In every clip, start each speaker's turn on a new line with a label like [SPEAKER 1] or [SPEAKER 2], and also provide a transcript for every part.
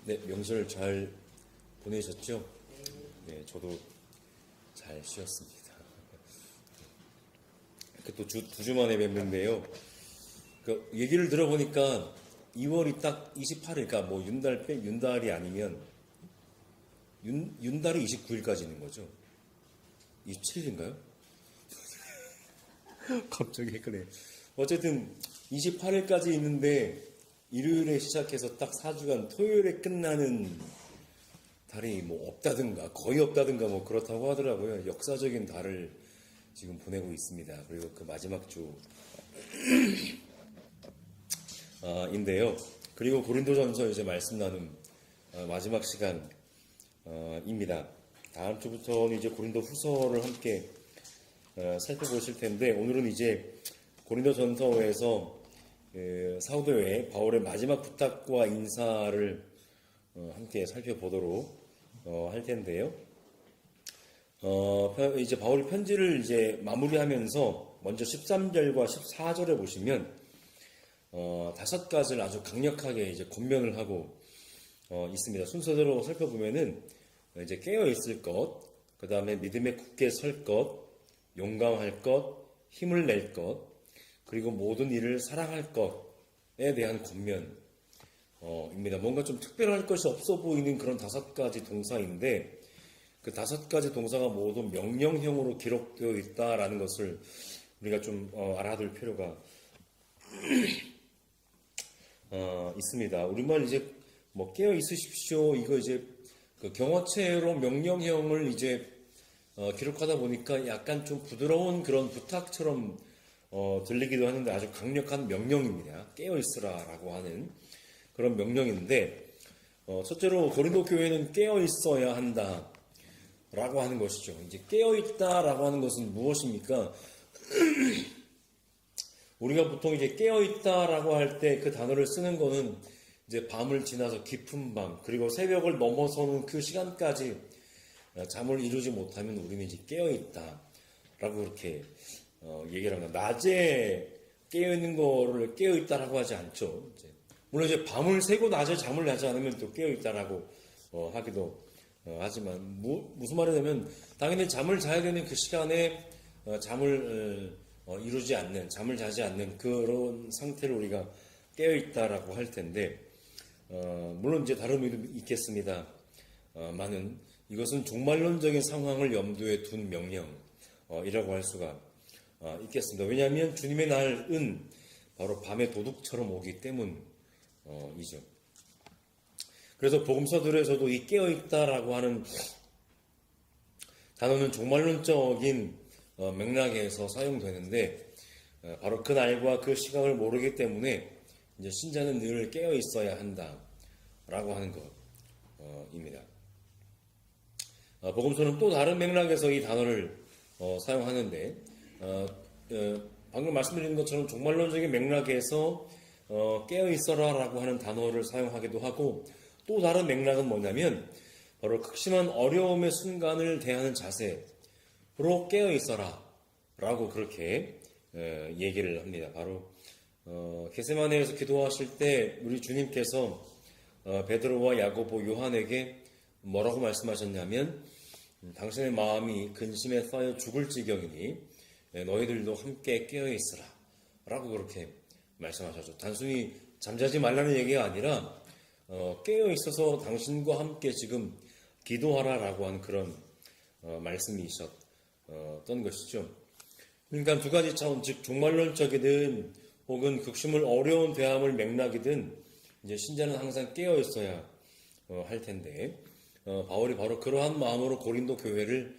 [SPEAKER 1] 네, 명절 잘 보내셨죠? 네, 저도 잘 쉬었습니다. 또 두 주 만에 뵙는데요. 그 얘기를 들어보니까 2월이 딱 28일, 그러니까 뭐 윤달이 아니면 윤달이 29일까지 있는 거죠. 27일인가요? 갑자기 헷갈려요. 어쨌든 28일까지 있는데 일요일에 시작해서 딱 4주간 토요일에 끝나는 달이 뭐 없다든가 거의 없다든가 뭐 그렇다고 하더라고요. 역사적인 달을 지금 보내고 있습니다. 그리고 그 마지막 주 인데요. 그리고 고린도전서 이제 말씀 나눔 마지막 시간입니다. 다음 주부터는 이제 고린도 후서를 함께 살펴보실 텐데, 오늘은 이제 고린도전서에서 사도의 바울의 마지막 부탁과 인사를 함께 살펴보도록 할 텐데요. 이제 바울이 편지를 이제 마무리하면서 먼저 13절과 14절에 보시면 5가지를 아주 강력하게 이제 권면을 하고 있습니다. 순서대로 살펴보면은 이제 깨어 있을 것, 그 다음에 믿음에 굳게 설 것, 용감할 것, 힘을 낼 것, 그리고 모든 일을 사랑할 것에 대한 권면입니다. 뭔가 좀 특별할 것이 없어 보이는 그런 5가지 동사인데, 그 5가지 동사가 모두 명령형으로 기록되어 있다라는 것을 우리가 좀 알아둘 필요가 있습니다. 우리말 이제 뭐 깨어 있으십시오, 이거 이제 그 경어체로 명령형을 이제 기록하다 보니까 약간 좀 부드러운 그런 부탁처럼 들리기도 하는데 아주 강력한 명령입니다. 깨어 있으라라고 하는 그런 명령인데, 첫째로 고린도 교회는 깨어 있어야 한다라고 하는 것이죠. 이제 깨어 있다라고 하는 것은 무엇입니까? 우리가 보통 이제 깨어 있다라고 할 때 그 단어를 쓰는 거는 이제 밤을 지나서 깊은 밤, 그리고 새벽을 넘어서는 그 시간까지 잠을 이루지 못하면 우리는 이제 깨어 있다라고 그렇게 얘기를 합니다. 낮에 깨어 있는 거를 깨어 있다라고 하지 않죠. 물론 이제 밤을 새고 낮에 잠을 자지 않으면 또 깨어 있다라고 하기도 하지만 무슨 말이냐면 당연히 잠을 자야 되는 그 시간에 잠을 이루지 않는, 잠을 자지 않는 그런 상태를 우리가 깨어 있다라고 할 텐데, 물론 이제 다른 의미도 있겠습니다. 많은 이것은 종말론적인 상황을 염두에 둔 명령이라고 할 수가 있겠습니다. 왜냐하면 주님의 날은 바로 밤의 도둑처럼 오기 때문이죠. 그래서 복음서들에서도 이 깨어있다라고 하는 단어는 종말론적인 맥락에서 사용되는데, 바로 그 날과 그 시각을 모르기 때문에 이제 신자는 늘 깨어있어야 한다라고 하는 것입니다. 복음서는 또 다른 맥락에서 이 단어를 사용하는데, 방금 말씀드린 것처럼 종말론적인 맥락에서 깨어있어라라고 하는 단어를 사용하기도 하고, 또 다른 맥락은 뭐냐면 바로 극심한 어려움의 순간을 대하는 자세로 깨어있어라라고 그렇게 얘기를 합니다. 바로 겟세마네에서 기도하실 때 우리 주님께서 베드로와 야고보, 요한에게 뭐라고 말씀하셨냐면, 당신의 마음이 근심에 쌓여 죽을 지경이니 너희들도 함께 깨어있으라 라고 그렇게 말씀하셨죠. 단순히 잠자지 말라는 얘기가 아니라 깨어있어서 당신과 함께 지금 기도하라 라고 하는 그런 말씀이 있었던 것이죠. 그러니까 두 가지 차원, 즉 종말론적이든 혹은 극심을 어려운 대함을 맥락이든 이제 신자는 항상 깨어있어야 할 텐데, 바울이 바로 그러한 마음으로 고린도 교회를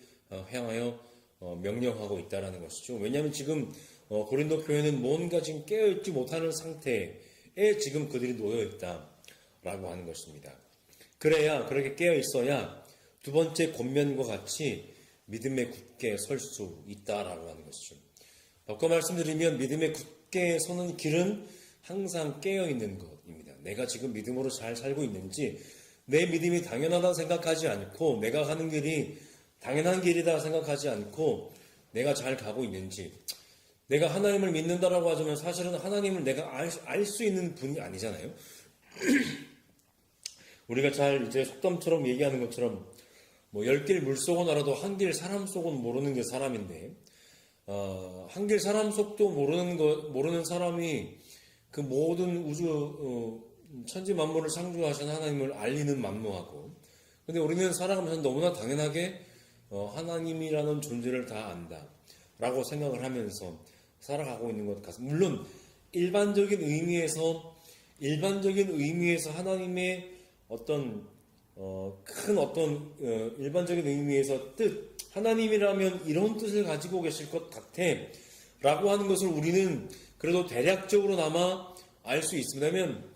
[SPEAKER 1] 향하여 명령하고 있다는 것이죠. 왜냐하면 지금 고린도 교회는 뭔가 지금 깨어있지 못하는 상태에 지금 그들이 놓여있다라고 하는 것입니다. 그래야, 그렇게 깨어있어야 두 번째 권면과 같이 믿음에 굳게 설 수 있다라고 하는 것이죠. 바꿔 말씀드리면 믿음에 굳게 서는 길은 항상 깨어있는 것입니다. 내가 지금 믿음으로 잘 살고 있는지, 내 믿음이 당연하다 생각하지 않고, 내가 가는 길이 당연한 길이다 생각하지 않고 내가 잘 가고 있는지, 내가 하나님을 믿는다라고 하자면 사실은 하나님을 내가 알 수 있는 분이 아니잖아요. 우리가 잘 이제 속담처럼 얘기하는 것처럼 뭐 10길 물 속은 알아도 한 길 사람 속은 모르는 게 사람인데, 한 길 사람 속도 모르는 사람이 그 모든 우주, 천지 만물을 창조하신 하나님을 알리는 만무하고, 근데 우리는 살아가면서 너무나 당연하게 하나님이라는 존재를 다 안다 라고 생각을 하면서 살아가고 있는 것 같습니다. 물론 일반적인 의미에서 하나님의 어떤 일반적인 의미에서 뜻, 하나님이라면 이런 뜻을 가지고 계실 것 같아 라고 하는 것을 우리는 그래도 대략적으로나마 알 수 있습니다. 왜냐하면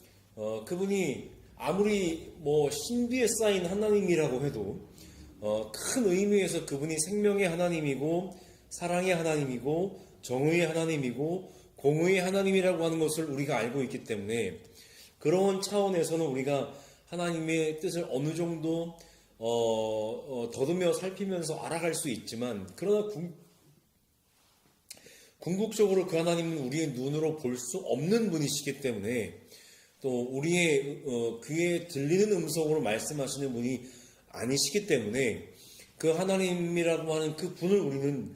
[SPEAKER 1] 그분이 아무리 뭐 신비에 쌓인 하나님이라고 해도 큰 의미에서 그분이 생명의 하나님이고 사랑의 하나님이고 정의의 하나님이고 공의의 하나님이라고 하는 것을 우리가 알고 있기 때문에, 그런 차원에서는 우리가 하나님의 뜻을 어느 정도 더듬여 살피면서 알아갈 수 있지만, 그러나 궁극적으로 그 하나님은 우리의 눈으로 볼 수 없는 분이시기 때문에, 또 우리의 귀에 들리는 음성으로 말씀하시는 분이 아니시기 때문에, 그 하나님이라고 하는 그 분을 우리는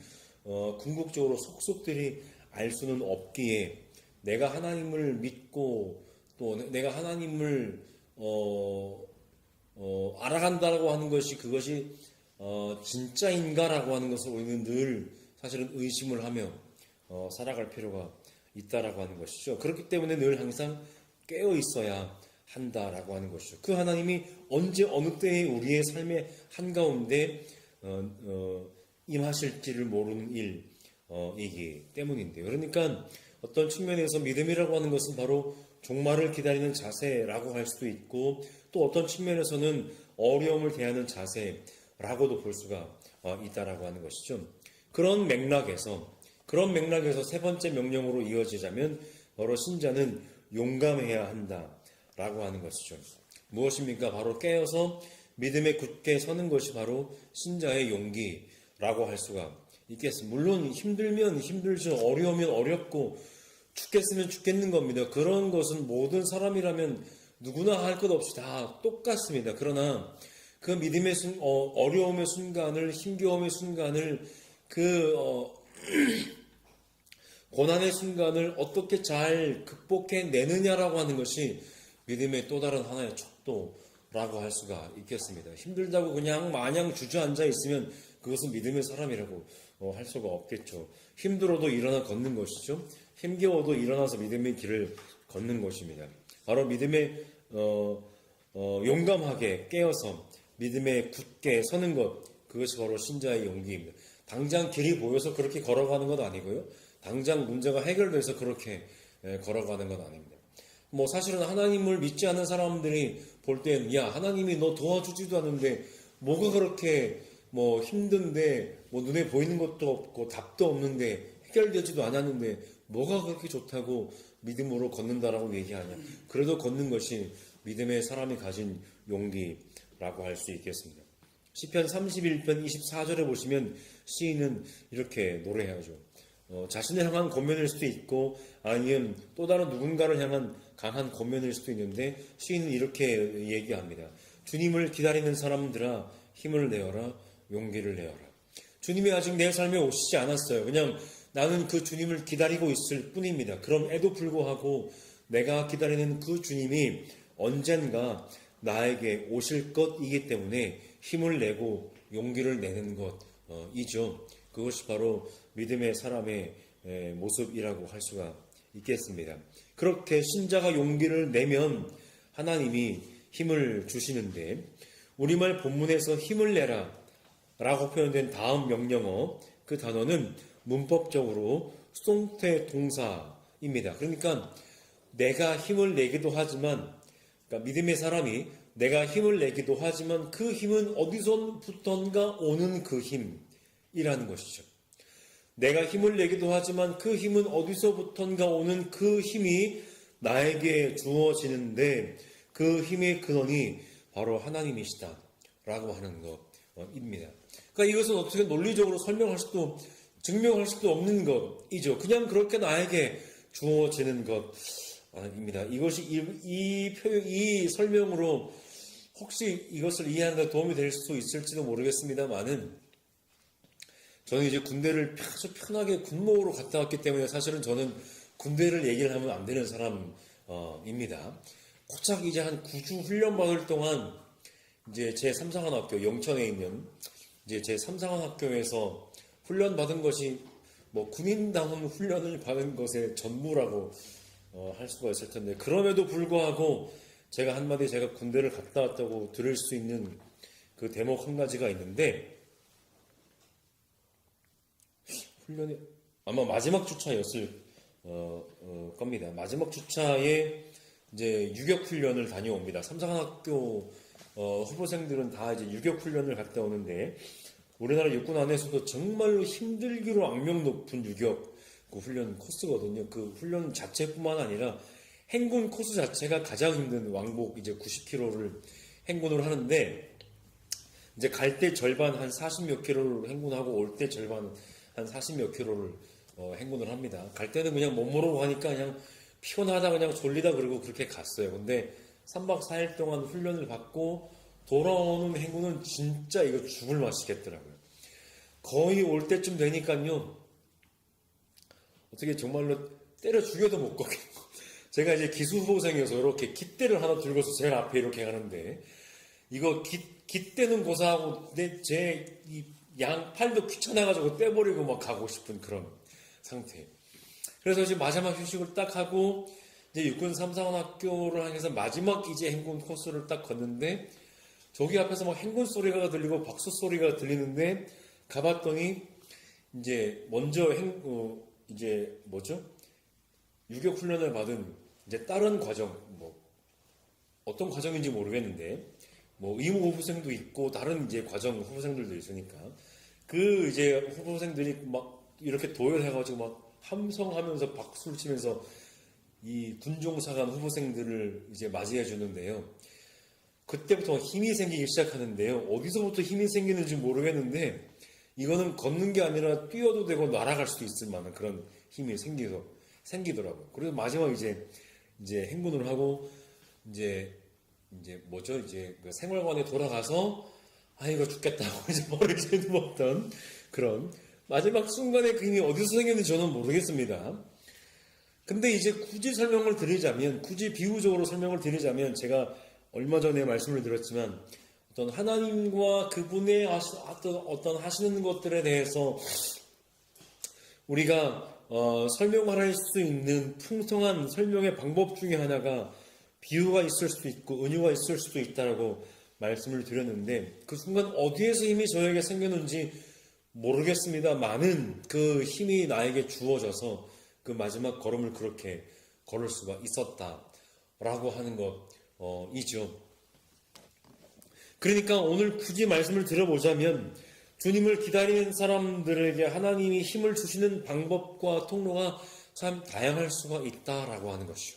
[SPEAKER 1] 궁극적으로 속속들이 알 수는 없기에, 내가 하나님을 믿고 또 내가 하나님을 알아간다라고 하는 것이, 그것이 진짜인가라고 하는 것을 우리는 늘 사실은 의심을 하며 살아갈 필요가 있다라고 하는 것이죠. 그렇기 때문에 늘 항상 깨어 있어야 한다라고 하는 것이죠. 그 하나님이 언제 어느 때에 우리의 삶의 한가운데 임하실지를 모르는 일이기 때문인데요. 그러니까 어떤 측면에서 믿음이라고 하는 것은 바로 종말을 기다리는 자세라고 할 수도 있고, 또 어떤 측면에서는 어려움을 대하는 자세라고도 볼 수가 있다라고 하는 것이죠. 그런 맥락에서 세 번째 명령으로 이어지자면, 바로 신자는 용감해야 한다라고 하는 것이죠. 무엇입니까? 바로 깨어서 믿음에 굳게 서는 것이 바로 신자의 용기라고 할 수가 있겠습니다. 물론 힘들면 힘들죠. 어려우면 어렵고 죽겠으면 죽겠는 겁니다. 그런 것은 모든 사람이라면 누구나 할 것 없이 다 똑같습니다. 그러나 그 믿음의 어려움의 순간을, 힘겨움의 순간을, 고난의 순간을 어떻게 잘 극복해내느냐라고 하는 것이 믿음의 또 다른 하나의 척도라고 할 수가 있겠습니다. 힘들다고 그냥 마냥 주저앉아 있으면 그것은 믿음의 사람이라고 할 수가 없겠죠. 힘들어도 일어나 걷는 것이죠. 힘겨워도 일어나서 믿음의 길을 걷는 것입니다. 바로 믿음에 용감하게 깨어서 믿음에 굳게 서는 것, 그것이 바로 신자의 용기입니다. 당장 길이 보여서 그렇게 걸어가는 건 아니고요. 당장 문제가 해결돼서 그렇게 걸어가는 건 아닙니다. 뭐 사실은 하나님을 믿지 않는 사람들이 볼 때는, 야, 하나님이 너 도와주지도 않는데 뭐가 그렇게 뭐 힘든데, 뭐 눈에 보이는 것도 없고 답도 없는데, 해결되지도 않았는데 뭐가 그렇게 좋다고 믿음으로 걷는다라고 얘기하냐. 그래도 걷는 것이 믿음의 사람이 가진 용기라고 할 수 있겠습니다. 시편 31편 24절에 보시면 시인은 이렇게 노래하죠. 자신을 향한 권면일 수도 있고, 아니면 또 다른 누군가를 향한 강한 권면일 수도 있는데, 시인은 이렇게 얘기합니다. 주님을 기다리는 사람들아, 힘을 내어라, 용기를 내어라. 주님이 아직 내 삶에 오시지 않았어요. 그냥 나는 그 주님을 기다리고 있을 뿐입니다. 그럼에도 불구하고 내가 기다리는 그 주님이 언젠가 나에게 오실 것이기 때문에 힘을 내고 용기를 내는 것이죠. 그것이 바로 믿음의 사람의 모습이라고 할 수가 있겠습니다. 그렇게 신자가 용기를 내면 하나님이 힘을 주시는데, 우리말 본문에서 힘을 내라 라고 표현된 다음 명령어, 그 단어는 문법적으로 수동태 동사입니다. 그러니까 내가 힘을 내기도 하지만, 그러니까 믿음의 사람이 내가 힘을 내기도 하지만 그 힘은 어디서부턴가 오는 그 힘이라는 것이죠. 내가 힘을 내기도 하지만 그 힘은 어디서부턴가 오는 그 힘이 나에게 주어지는데, 그 힘의 근원이 바로 하나님이시다라고 하는 것입니다. 그러니까 이것은 어떻게 논리적으로 설명할 수도, 증명할 수도 없는 것이죠. 그냥 그렇게 나에게 주어지는 것입니다. 이것이 이 설명으로 혹시 이것을 이해하는 데 도움이 될 수 있을지도 모르겠습니다만은 저는 이제 군대를 아주 편하게 군목으로 갔다 왔기 때문에 사실은 저는 군대를 얘기를 하면 안 되는 사람입니다. 고작 이제 한 9주 훈련 받을 동안 이제 제 3상한학교 영천에 있는 이제 제 3상한학교에서 훈련 받은 것이 뭐 군인다운 훈련을 받은 것의 전무라고 할 수가 있을 텐데 그럼에도 불구하고 제가 한마디 제가 군대를 갔다 왔다고 들을 수 있는 그 대목 한 가지가 있는데 훈련이 아마 마지막 주차였을 겁니다. 마지막 주차에 이제 유격 훈련을 다녀옵니다. 삼성학교 후보생들은 다 이제 유격 훈련을 갔다 오는데 우리나라 육군 안에서도 정말로 힘들기로 악명 높은 유격 그 훈련 코스거든요. 그 훈련 자체뿐만 아니라 행군 코스 자체가 가장 힘든 왕복 이제 90km를 행군을 하는데 이제 갈 때 절반 한 40몇 킬로를 행군하고 올 때 절반 한 40몇 킬로를 행군을 합니다. 갈 때는 그냥 몸모르고 하니까 그냥 피곤하다 그냥 졸리다 그러고 그렇게 갔어요. 근데 3박 4일 동안 훈련을 받고 돌아오는 행군은 진짜 이거 죽을 맛이겠더라고요. 거의 올 때쯤 되니까요. 어떻게 정말로 때려 죽여도 못 걷겠고 제가 이제 기수후보생이어서 이렇게 깃대를 하나 들고서 제일 앞에 이렇게 가는데 이거 깃대는 고사하고 제 양팔도 귀찮아가지고 떼버리고 막 가고 싶은 그런 상태. 그래서 이제 마지막 휴식을 딱 하고 이제 육군 3사관학교를 향해서 마지막 이제 행군 코스를 딱 걷는데 저기 앞에서 막 행군 소리가 들리고 박수 소리가 들리는데 가봤더니 이제 먼저 이제 뭐죠? 유격 훈련을 받은 이제 다른 과정 뭐 어떤 과정인지 모르겠는데 뭐 의무 후보생도 있고 다른 이제 과정 후보생들도 있으니까 그 이제 후보생들이 막 이렇게 도열해가지고 막 함성하면서 박수를 치면서 이 군종사관 후보생들을 이제 맞이해 주는데요. 그때부터 힘이 생기기 시작하는데요. 어디서부터 힘이 생기는지 모르겠는데 이거는 걷는 게 아니라 뛰어도 되고 날아갈 수도 있을 만한 그런 힘이 생기더라고요. 그래서 마지막 이제 행군을 하고 이제 뭐죠? 이제 그 생활관에 돌아가서 이거 죽겠다고 이제 머리를 누웠던 그런 마지막 순간에 그 힘이 어디서 생겼는지 저는 모르겠습니다. 근데 이제 굳이 비유적으로 설명을 드리자면 제가 얼마 전에 말씀을 드렸지만 어떤 하나님과 그분의 어떤 하시는 것들에 대해서 우리가 설명할 수 있는 풍성한 설명의 방법 중에 하나가 비유가 있을 수도 있고 은유가 있을 수도 있다라고 말씀을 드렸는데 그 순간 어디에서 힘이 저에게 생겼는지 모르겠습니다만은 그 힘이 나에게 주어져서 그 마지막 걸음을 그렇게 걸을 수가 있었다라고 하는 것이죠. 그러니까 오늘 굳이 말씀을 드려보자면 주님을 기다리는 사람들에게 하나님이 힘을 주시는 방법과 통로가 참 다양할 수가 있다라고 하는 것이죠.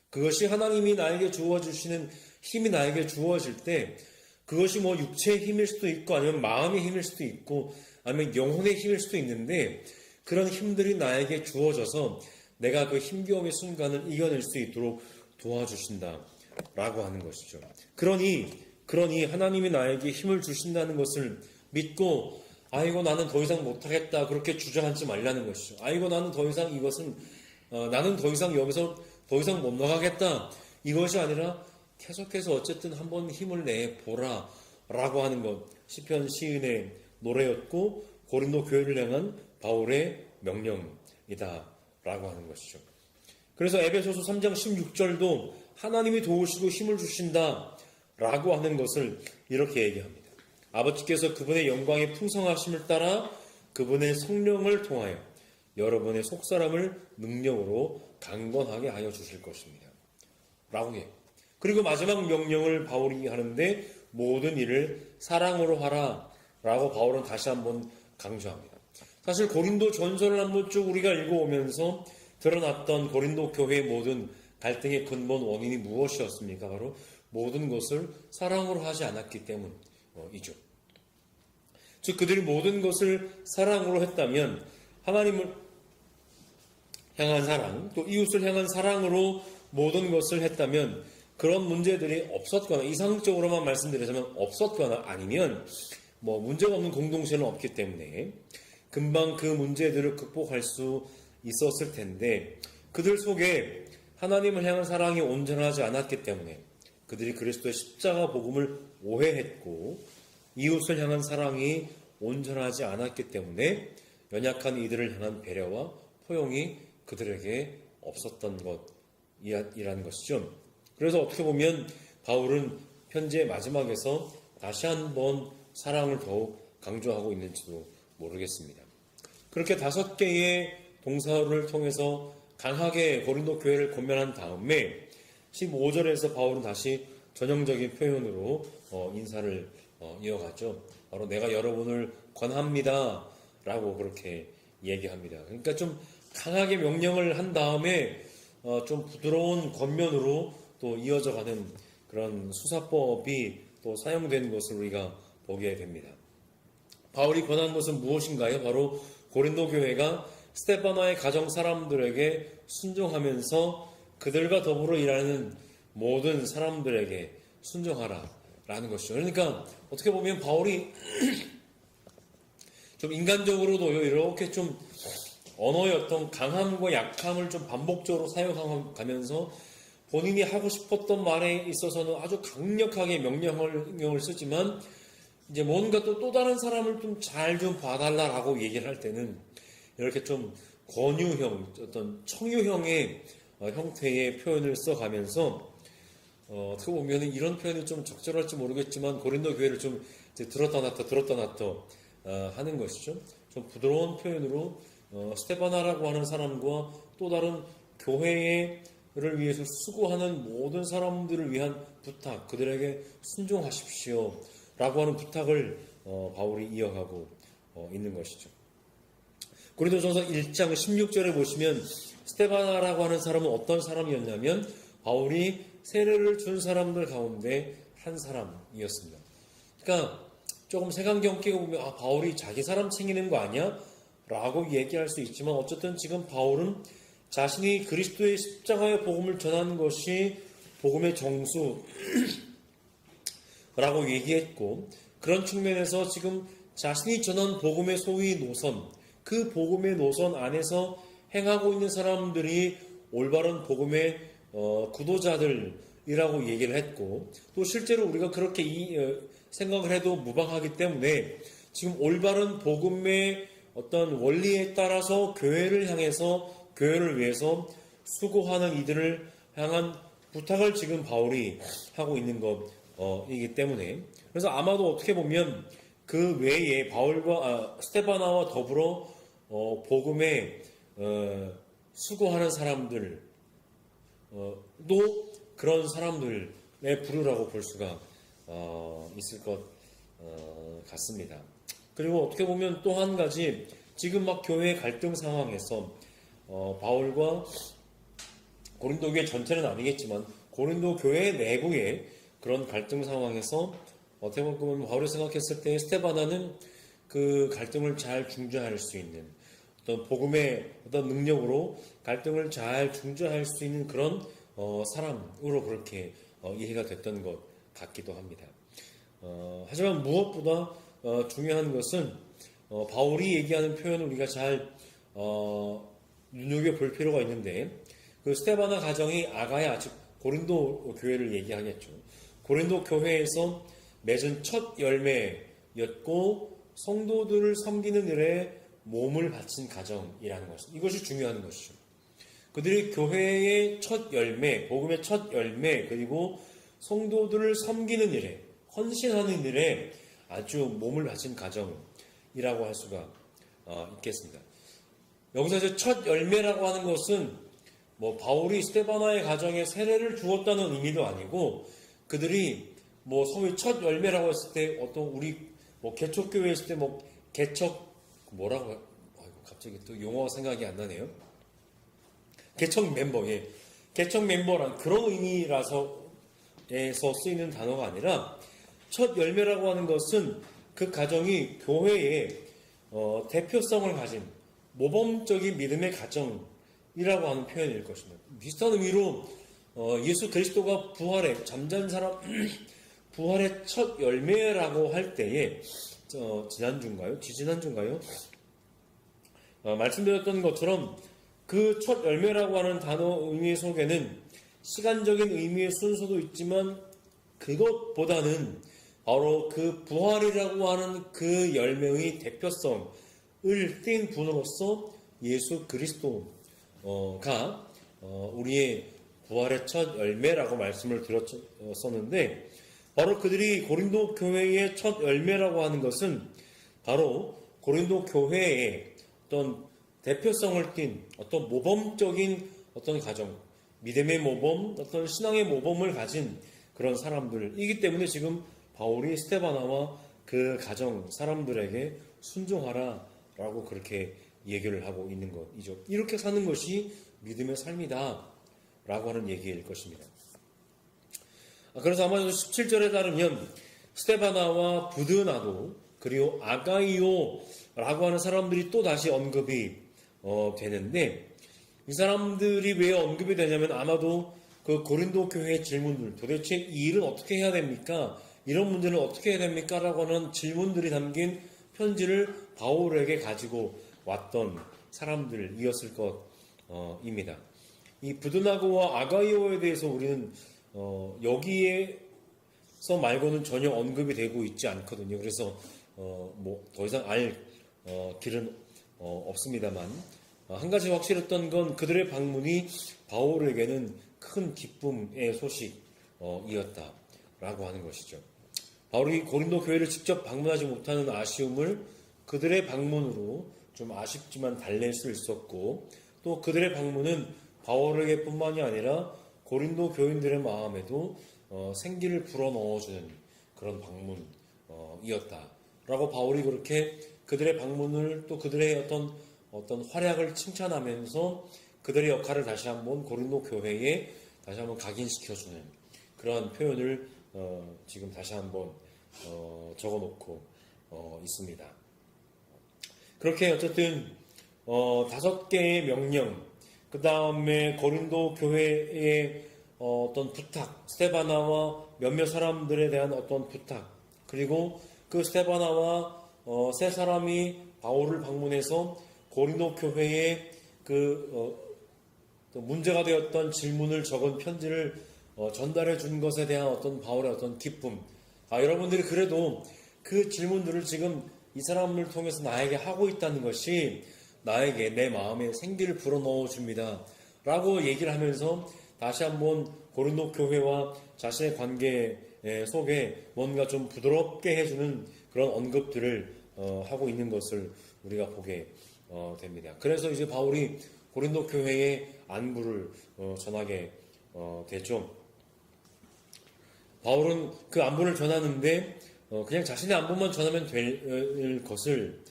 [SPEAKER 1] 그것이 하나님이 나에게 주어주시는 힘이 나에게 주어질 때 그것이 뭐 육체의 힘일 수도 있고 아니면 마음의 힘일 수도 있고 아니면 영혼의 힘일 수도 있는데 그런 힘들이 나에게 주어져서 내가 그 힘겨움의 순간을 이겨낼 수 있도록 도와주신다라고 하는 것이죠. 그러니 하나님이 나에게 힘을 주신다는 것을 믿고 아이고 나는 더 이상 못하겠다 그렇게 주저앉지 말라는 것이죠. 아이고 나는 더 이상 나는 더 이상 여기서 더 이상 못 나가겠다 이것이 아니라 계속해서 어쨌든 한번 힘을 내보라 라고 하는 것 시편 시인의 노래였고 고린도 교회를 향한 바울의 명령이다 라고 하는 것이죠. 그래서 에베소서 3장 16절도 하나님이 도우시고 힘을 주신다 라고 하는 것을 이렇게 얘기합니다. 아버지께서 그분의 영광의 풍성하심을 따라 그분의 성령을 통하여 여러분의 속사람을 능력으로 강건하게 하여 주실 것입니다. 라고 해요. 그리고 마지막 명령을 바울이 하는데 모든 일을 사랑으로 하라 라고 바울은 다시 한번 강조합니다. 사실 고린도 전설을 한번 쭉 우리가 읽어오면서 드러났던 고린도 교회의 모든 갈등의 근본 원인이 무엇이었습니까? 바로 모든 것을 사랑으로 하지 않았기 때문이죠. 즉 그들이 모든 것을 사랑으로 했다면 하나님을 향한 사랑 또 이웃을 향한 사랑으로 모든 것을 했다면 그런 문제들이 없었거나, 이상적으로만 말씀드리자면 없었거나, 아니면 뭐 문제가 없는 공동체는 없기 때문에 금방 그 문제들을 극복할 수 있었을 텐데, 그들 속에 하나님을 향한 사랑이 온전하지 않았기 때문에, 그들이 그리스도의 십자가 복음을 오해했고 이웃을 향한 사랑이 온전하지 않았기 때문에 연약한 이들을 향한 배려와 포용이 그들에게 없었던 것이라는 것이죠. 그래서 어떻게 보면 바울은 편지의 마지막에서 다시 한번 사랑을 더욱 강조하고 있는지도 모르겠습니다. 그렇게 5개의 동사를 통해서 강하게 고린도 교회를 권면한 다음에 15절에서 바울은 다시 전형적인 표현으로 인사를 이어갔죠. 바로 내가 여러분을 권합니다 라고 그렇게 얘기합니다. 그러니까 좀 강하게 명령을 한 다음에 좀 부드러운 권면으로 또 이어져가는 그런 수사법이 또 사용된 것을 우리가 보게 됩니다. 바울이 권한 것은 무엇인가요? 바로 고린도 교회가 스데바나의 가정 사람들에게 순종하면서 그들과 더불어 일하는 모든 사람들에게 순종하라라는 것이죠. 그러니까 어떻게 보면 바울이 좀 인간적으로도 이렇게 좀 언어의 어떤 강함과 약함을 좀 반복적으로 사용하면서 본인이 하고 싶었던 말에 있어서는 아주 강력하게 명령을 쓰지만, 이제 뭔가 또 다른 사람을 좀 잘 좀 봐달라라고 얘기를 할 때는 이렇게 좀 권유형, 어떤 청유형의 형태의 표현을 써가면서 어떻게 보면 이런 표현이 좀 적절할지 모르겠지만 고린도 교회를 좀 들었다 놨다 하는 것이죠. 좀 부드러운 표현으로 스테바나라고 하는 사람과 또 다른 교회를 위해서 수고하는 모든 사람들을 위한 부탁, 그들에게 순종하십시오 라고 하는 부탁을 바울이 이어가고 있는 것이죠. 고린도전서 1장 16절에 보시면 스테바나라고 하는 사람은 어떤 사람이었냐면 바울이 세례를 준 사람들 가운데 한 사람이었습니다. 그러니까 조금 색안경 끼고 보면 바울이 자기 사람 챙기는 거 아니야? 라고 얘기할 수 있지만, 어쨌든 지금 바울은 자신이 그리스도의 십자가의 복음을 전하는 것이 복음의 정수라고 얘기했고, 그런 측면에서 지금 자신이 전한 복음의 소위 노선, 그 복음의 노선 안에서 행하고 있는 사람들이 올바른 복음의 구도자들이라고 얘기를 했고, 또 실제로 우리가 그렇게 생각을 해도 무방하기 때문에 지금 올바른 복음의 어떤 원리에 따라서 교회를 향해서, 교회를 위해서 수고하는 이들을 향한 부탁을 지금 바울이 하고 있는 것이기 때문에, 그래서 아마도 어떻게 보면 그 외에 바울과 스테바나와 더불어 복음에 수고하는 사람들도 그런 사람들의 부류라고 볼 수가 있을 것 같습니다. 그리고 어떻게 보면 또 한 가지, 지금 막 교회 갈등 상황에서 바울과 고린도 교회 전체는 아니겠지만 고린도 교회 내부의 그런 갈등 상황에서 어떻게 보면 바울이 생각했을 때 스테바나는 그 갈등을 잘 중재할 수 있는 어떤 복음의 어떤 능력으로 갈등을 잘 중재할 수 있는 그런 사람으로 그렇게 이해가 됐던 것 같기도 합니다. 하지만 무엇보다 중요한 것은 바울이 얘기하는 표현을 우리가 잘 눈여겨볼 필요가 있는데, 그 스테바나 가정이 아가야, 즉 고린도 교회를 얘기하겠죠. 고린도 교회에서 맺은 첫 열매였고 성도들을 섬기는 일에 몸을 바친 가정이라는 것입니다. 이것이 중요한 것이죠. 그들이 교회의 첫 열매, 복음의 첫 열매, 그리고 성도들을 섬기는 일에, 헌신하는 일에 아주 몸을 바친 가정이라고 할 수가 있겠습니다. 여기서 첫 열매라고 하는 것은 뭐 바울이 스테바나의 가정에 세례를 주었다는 의미도 아니고, 그들이 뭐 소위 첫 열매라고 했을 때 어떤 우리 뭐 개척교회 했을 때 뭐 개척 뭐라고 갑자기 또 용어가 생각이 안 나네요. 개척 멤버, 개척 멤버란 그런 의미라서에서 쓰이는 단어가 아니라, 첫 열매라고 하는 것은 그 가정이 교회의 대표성을 가진 모범적인 믿음의 가정이라고 하는 표현일 것입니다. 비슷한 의미로 예수 그리스도가 부활의 잠자는 사람 부활의 첫 열매라고 할 때에 지난주인가요? 지지난주인가요? 말씀드렸던 것처럼 그 첫 열매라고 하는 단어 의미 속에는 시간적인 의미의 순서도 있지만 그것보다는 바로 그 부활이라고 하는 그 열매의 대표성을 띈 분으로서 예수 그리스도가 우리의 부활의 첫 열매라고 말씀을 드렸었는데, 바로 그들이 고린도 교회의 첫 열매라고 하는 것은 바로 고린도 교회의 어떤 대표성을 띤 어떤 모범적인 어떤 가정, 믿음의 모범, 어떤 신앙의 모범을 가진 그런 사람들이기 때문에 지금 바울이 스데바나와 그 가정 사람들에게 순종하라라고 그렇게 얘기를 하고 있는 것이죠. 이렇게 사는 것이 믿음의 삶이다 라고 하는 얘기일 것입니다. 그래서 아마도 17절에 따르면 스데바나와 부드나도 그리고 아가이오라고 하는 사람들이 또 다시 언급이 되는데, 이 사람들이 왜 언급이 되냐면 아마도 그 고린도 교회의 질문들, 도대체 이 일은 어떻게 해야 됩니까? 이런 문제는 어떻게 해야 됩니까? 라고 하는 질문들이 담긴 편지를 바울에게 가지고 왔던 사람들이었을 것입니다. 이 부드나고와 아가이오에 대해서 우리는 여기에서 말고는 전혀 언급이 되고 있지 않거든요. 그래서 뭐 더 이상 알 길은 없습니다만, 한 가지 확실했던 건 그들의 방문이 바울에게는 큰 기쁨의 소식이었다라고 하는 것이죠. 바울이 고린도 교회를 직접 방문하지 못하는 아쉬움을 그들의 방문으로 좀 아쉽지만 달랠 수 있었고, 또 그들의 방문은 바울에게 뿐만이 아니라 고린도 교인들의 마음에도 생기를 불어넣어주는 그런 방문이었다라고 바울이 그렇게 그들의 방문을, 또 그들의 어떤 활약을 칭찬하면서 그들의 역할을 다시 한번 고린도 교회에 다시 한번 각인시켜주는 그러한 표현을 지금 다시 한번 적어놓고 있습니다. 그렇게 어쨌든 5개의 명령, 그 다음에 고린도 교회의 어떤 부탁, 스데바나와 몇몇 사람들에 대한 어떤 부탁, 그리고 그 스데바나와 세 사람이 바울을 방문해서 고린도 교회에 문제가 되었던 질문을 적은 편지를 전달해 준 것에 대한 어떤 바울의 어떤 기쁨. 여러분들이 그래도 그 질문들을 지금 이 사람을 통해서 나에게 하고 있다는 것이 나에게 내 마음에 생기를 불어넣어 줍니다 라고 얘기를 하면서 다시 한번 고린도 교회와 자신의 관계 속에 뭔가 좀 부드럽게 해주는 그런 언급들을 하고 있는 것을 우리가 보게 됩니다. 그래서 이제 바울이 고린도 교회에 안부를 전하게 되죠. 바울은 그 안부를 전하는데 그냥 자신의 안부만 전하면 될 것을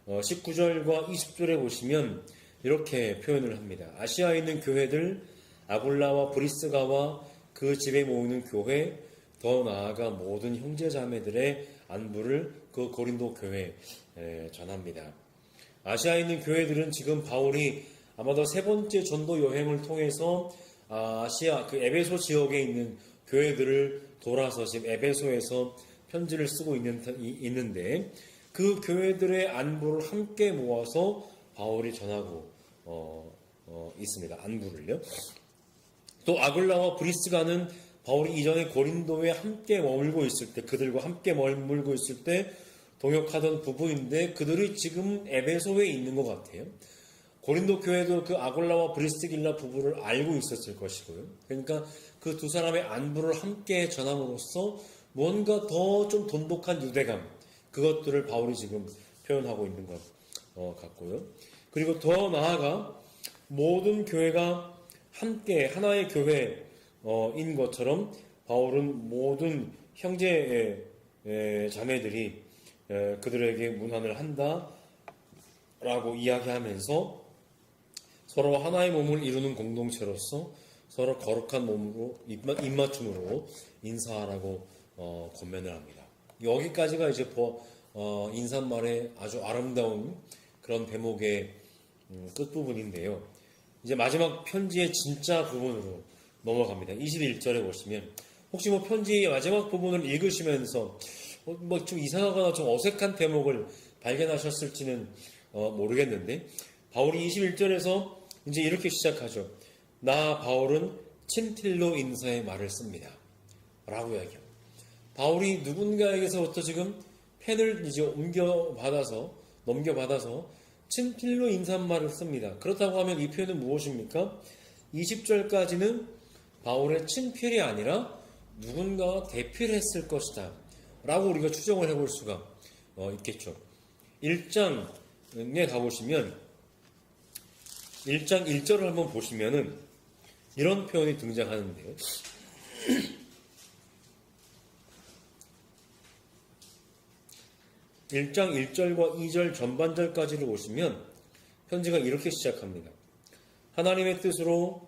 [SPEAKER 1] 19절과 20절에 보시면 이렇게 표현을 합니다. 아시아에 있는 교회들 아굴라와 브리스가와 그 집에 모이는 교회, 더 나아가 모든 형제자매들의 안부를 그 고린도 교회에 전합니다. 아시아에 있는 교회들은 지금 바울이 아마도 세 번째 전도 여행을 통해서 아시아 그 에베소 지역에 있는 교회들을 돌아서 지금 에베소에서 편지를 쓰고 있는데 그 교회들의 안부를 함께 모아서 바울이 전하고 있습니다. 안부를요. 또 아굴라와 브리스가는 바울이 이전에 고린도에 함께 머물고 있을 때, 그들과 함께 머물고 있을 때 동역하던 부부인데 그들이 지금 에베소에 있는 것 같아요. 고린도 교회도 그 아굴라와 브리스길라 부부를 알고 있었을 것이고요. 그러니까 그 두 사람의 안부를 함께 전함으로써 뭔가 더 좀 돈독한 유대감, 그것들을 바울이 지금 표현하고 있는 것 같고요. 그리고 더 나아가 모든 교회가 함께 하나의 교회인 것처럼 바울은 모든 형제 자매들이 그들에게 문안을 한다라고 이야기하면서 서로 하나의 몸을 이루는 공동체로서 서로 거룩한 몸으로 입맞춤으로 인사하라고 권면을 합니다. 여기까지가 이제 인사말의 아주 아름다운 그런 대목의 끝부분인데요. 이제 마지막 편지의 진짜 부분으로 넘어갑니다. 21절에 보시면 혹시 뭐 편지의 마지막 부분을 읽으시면서 뭐 좀 이상하거나 좀 어색한 대목을 발견하셨을지는 모르겠는데 바울이 21절에서 이제 이렇게 시작하죠. 나 바울은 친필로 인사의 말을 씁니다. 라고 이야기합니다. 바울이 누군가에게서부터 지금 펜을 이제 넘겨받아서 친필로 인사말을 씁니다. 그렇다고 하면 이 표현은 무엇입니까? 20절까지는 바울의 친필이 아니라 누군가가 대필을 했을 것이다 라고 우리가 추정을 해볼 수가 있겠죠. 1장에 가보시면 1장 1절을 한번 보시면은 이런 표현이 등장하는데요. 1장 1절과 2절 전반절까지를 보시면 편지가 이렇게 시작합니다. 하나님의 뜻으로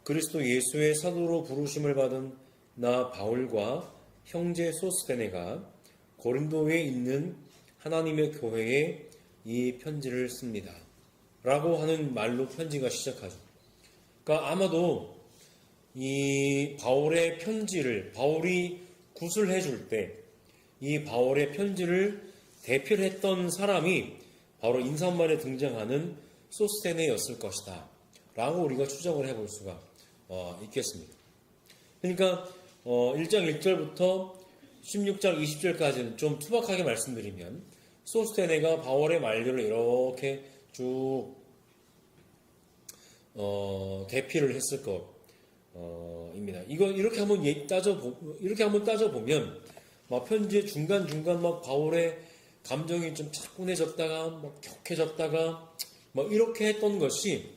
[SPEAKER 1] 그리스도 예수의 사도로 부르심을 받은 나 바울과 형제 소스데네가 고린도에 있는 하나님의 교회에 이 편지를 씁니다. 라고 하는 말로 편지가 시작하죠. 그러니까 아마도 이 바울의 편지를 바울이 구술해 줄 때 이 바울의 편지를 대필했던 사람이 바로 인사말에 등장하는 소스테네였을 것이다 라고 우리가 추정을 해볼 수가 있겠습니다. 그러니까 1장 1절부터 16장 20절까지는 좀 투박하게 말씀드리면 소스테네가 바울의 만류를 이렇게 쭉 대필을 했을 것입니다. 이거 이렇게 한번 따져보면 막 편지의 중간중간 막 바울의 감정이 좀 차분해졌다가 막 격해졌다가 막 이렇게 했던 것이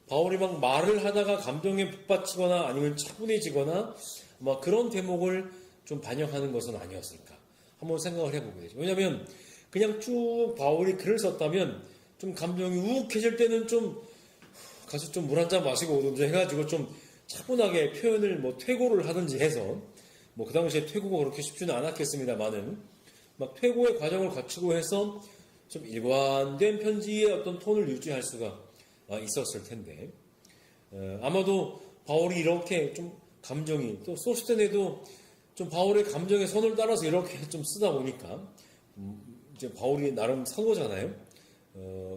[SPEAKER 1] 바울이 막 말을 하다가 감정에 북받치거나 아니면 차분해지거나 막 그런 대목을 좀 반영하는 것은 아니었을까 한번 생각을 해보게 되죠. 왜냐하면 그냥 쭉 바울이 글을 썼다면 좀 감정이 우욱해질 때는 좀 가서 좀 물 한 잔 마시고 오든지 해가지고 좀 차분하게 표현을 뭐 퇴고를 하든지 해서 뭐 그 당시에 퇴고가 그렇게 쉽지는 않았겠습니다만은 막 퇴고의 과정을 거치고 해서 좀 일관된 편지의 어떤 톤을 유지할 수가 있었을 텐데 아마도 바울이 이렇게 좀 감정이 또 소스테네도 좀 바울의 감정의 선을 따라서 이렇게 좀 쓰다 보니까 이제 바울이 나름 사고잖아요.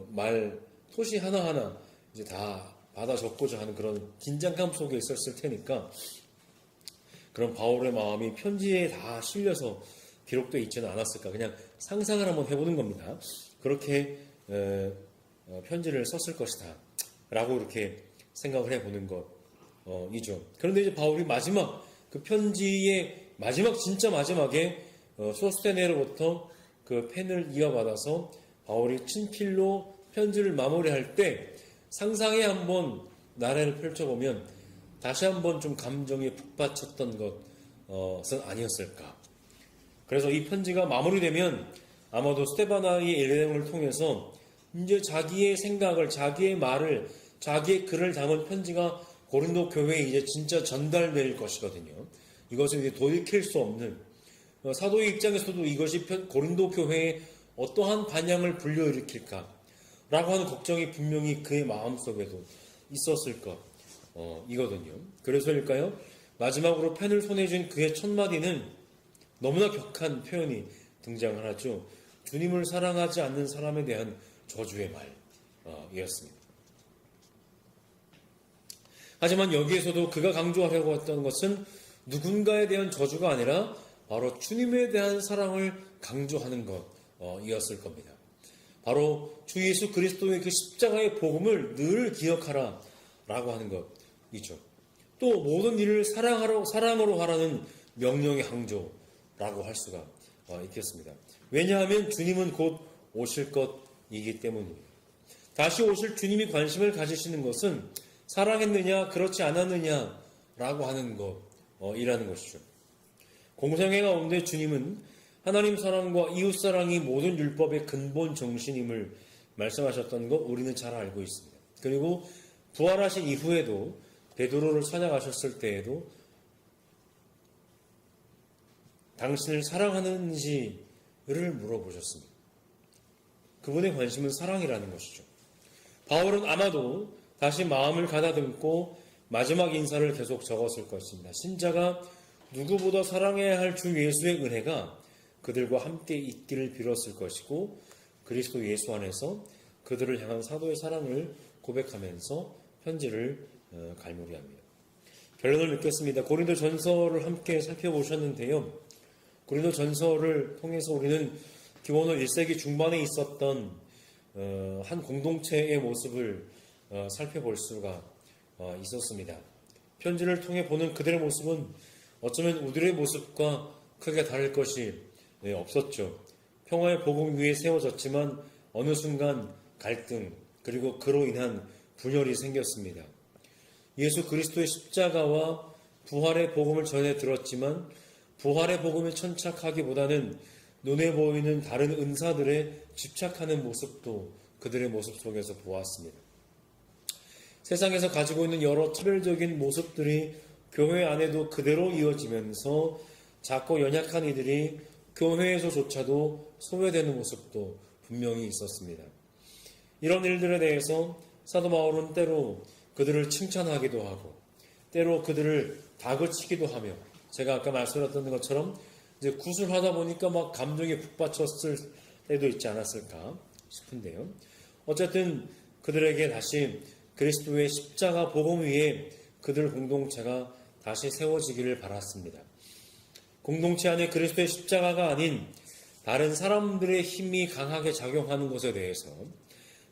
[SPEAKER 1] 말 토시 하나하나 이제 다 받아 적고자 하는 그런 긴장감 속에 있었을 테니까 그런 바울의 마음이 편지에 다 실려서 기록되어 있지는 않았을까 그냥 상상을 한번 해보는 겁니다. 그렇게 편지를 썼을 것이다 라고 이렇게 생각을 해보는 것이죠. 그런데 이제 바울이 마지막 그 편지의 진짜 마지막에 소스테네로부터 그 펜을 이어받아서 바울이 친필로 편지를 마무리할 때 상상에 한번 나래를 펼쳐보면 다시 한번 좀 감정이 북받쳤던 것은 아니었을까. 그래서 이 편지가 마무리되면 아마도 스테바나의 일행을 통해서 이제 자기의 생각을, 자기의 말을, 자기의 글을 담은 편지가 고린도 교회에 이제 진짜 전달될 것이거든요. 이것은 이제 돌이킬 수 없는 사도의 입장에서도 이것이 고린도 교회에 어떠한 반향을 불러일으킬까 라고 하는 걱정이 분명히 그의 마음속에도 있었을 이거든요. 그래서일까요? 마지막으로 펜을 손에 쥔 그의 첫 마디는 너무나 격한 표현이 등장을 하죠. 주님을 사랑하지 않는 사람에 대한 저주의 말이었습니다. 하지만 여기에서도 그가 강조하려고 했던 것은 누군가에 대한 저주가 아니라 바로 주님에 대한 사랑을 강조하는 것이었을 겁니다. 바로 주 예수 그리스도의 그 십자가의 복음을 늘 기억하라 라고 하는 것이죠. 또 모든 일을 사랑으로 하라는 명령의 항조라고 할 수가 있겠습니다. 왜냐하면 주님은 곧 오실 것이기 때문입니다. 다시 오실 주님이 관심을 가지시는 것은 사랑했느냐 그렇지 않았느냐 라고 하는 것이라는 것이죠. 공생애 가운데 주님은 하나님 사랑과 이웃 사랑이 모든 율법의 근본 정신임을 말씀하셨던 것 우리는 잘 알고 있습니다. 그리고 부활하신 이후에도 베드로를 찾아가셨을 때에도 당신을 사랑하는지를 물어보셨습니다. 그분의 관심은 사랑이라는 것이죠. 바울은 아마도 다시 마음을 가다듬고 마지막 인사를 계속 적었을 것입니다. 신자가 누구보다 사랑해야 할 주 예수의 은혜가 그들과 함께 있기를 빌었을 것이고 그리스도 예수 안에서 그들을 향한 사도의 사랑을 고백하면서 편지를 갈무리합니다. 결론을 맺겠습니다. 고린도 전서를 함께 살펴보셨는데요. 고린도 전서를 통해서 우리는 기원후 1세기 중반에 있었던 한 공동체의 모습을 살펴볼 수가 있었습니다. 편지를 통해 보는 그들의 모습은 어쩌면 우리의 모습과 크게 다를 것이 없었죠. 평화의 복음 위에 세워졌지만 어느 순간 갈등 그리고 그로 인한 분열이 생겼습니다. 예수 그리스도의 십자가와 부활의 복음을 전해 들었지만 부활의 복음에 천착하기보다는 눈에 보이는 다른 은사들에 집착하는 모습도 그들의 모습 속에서 보았습니다. 세상에서 가지고 있는 여러 차별적인 모습들이 교회 안에도 그대로 이어지면서 작고 연약한 이들이 교회에서조차도 소외되는 모습도 분명히 있었습니다. 이런 일들에 대해서 사도 바울은 때로 그들을 칭찬하기도 하고 때로 그들을 다그치기도 하며 제가 아까 말씀드렸던 것처럼 이제 구술하다 보니까 막 감정이 북받쳤을 때도 있지 않았을까 싶은데요. 어쨌든 그들에게 다시 그리스도의 십자가 복음 위에 그들 공동체가 다시 세워지기를 바랐습니다. 공동체 안에 그리스도의 십자가가 아닌 다른 사람들의 힘이 강하게 작용하는 것에 대해서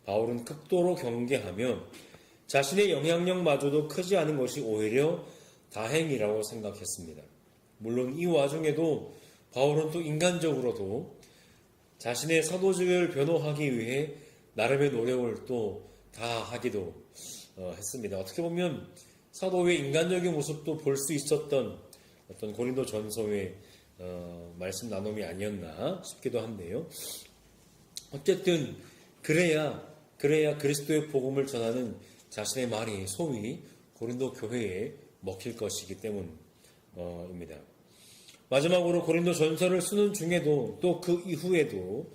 [SPEAKER 1] 바울은 극도로 경계하며 자신의 영향력마저도 크지 않은 것이 오히려 다행이라고 생각했습니다. 물론 이 와중에도 바울은 또 인간적으로도 자신의 사도직을 변호하기 위해 나름의 노력을 또 다하기도 했습니다. 어떻게 보면 사도의 인간적인 모습도 볼 수 있었던 어떤 고린도 전서의 말씀 나눔이 아니었나 싶기도 한데요. 어쨌든 그래야 그리스도의 복음을 전하는 자신의 말이 소위 고린도 교회에 먹힐 것이기 때문입니다. 마지막으로 고린도 전서를 쓰는 중에도 또 그 이후에도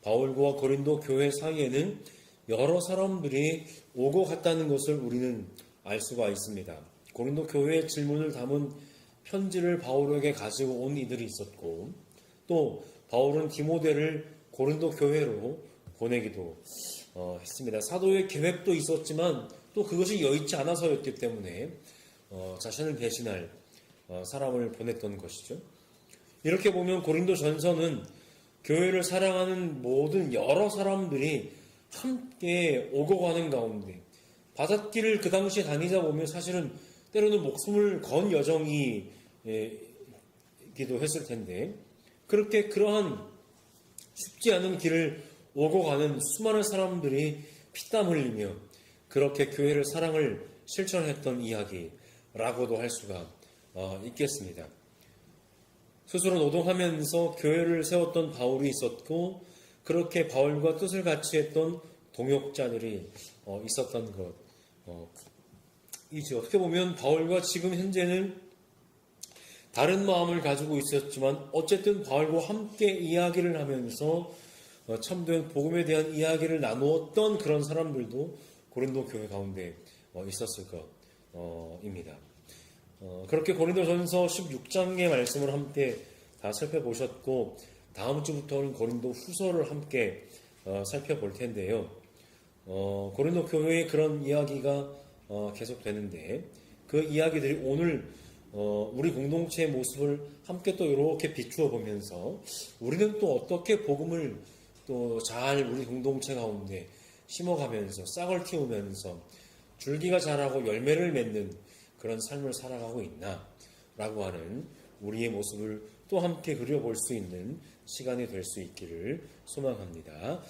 [SPEAKER 1] 바울과 고린도 교회 사이에는 여러 사람들이 오고 갔다는 것을 우리는 알 수가 있습니다. 고린도 교회의 질문을 담은 편지를 바울에게 가지고 온 이들이 있었고 또 바울은 디모데를 고린도 교회로 보내기도 했습니다. 사도의 계획도 있었지만 또 그것이 여의치 않아서였기 때문에 자신을 대신할 사람을 보냈던 것이죠. 이렇게 보면 고린도 전서는 교회를 사랑하는 모든 여러 사람들이 함께 오고 가는 가운데 바닷길을 그 당시에 다니자 보면 사실은 때로는 목숨을 건 여정이기도 했을 텐데 그렇게 그러한 쉽지 않은 길을 오고 가는 수많은 사람들이 피땀 흘리며 그렇게 교회를 사랑을 실천했던 이야기라고도 할 수가 있겠습니다. 스스로 노동하면서 교회를 세웠던 바울이 있었고 그렇게 바울과 뜻을 같이 했던 동역자들이 있었던 것. 이제 어떻게 보면 바울과 지금 현재는 다른 마음을 가지고 있었지만 어쨌든 바울과 함께 이야기를 하면서 참된 복음에 대한 이야기를 나누었던 그런 사람들도 고린도 교회 가운데 있었을 것입니다. 그렇게 고린도전서 16장의 말씀을 함께 다 살펴보셨고 다음 주부터는 고린도 후서를 함께 살펴볼 텐데요. 고린도 교회의 그런 이야기가 계속되는데 그 이야기들이 오늘 우리 공동체의 모습을 함께 또 이렇게 비추어 보면서 우리는 또 어떻게 복음을 또 잘 우리 공동체 가운데 심어가면서 싹을 틔우면서 줄기가 자라고 열매를 맺는 그런 삶을 살아가고 있나 라고 하는 우리의 모습을 또 함께 그려볼 수 있는 시간이 될 수 있기를 소망합니다.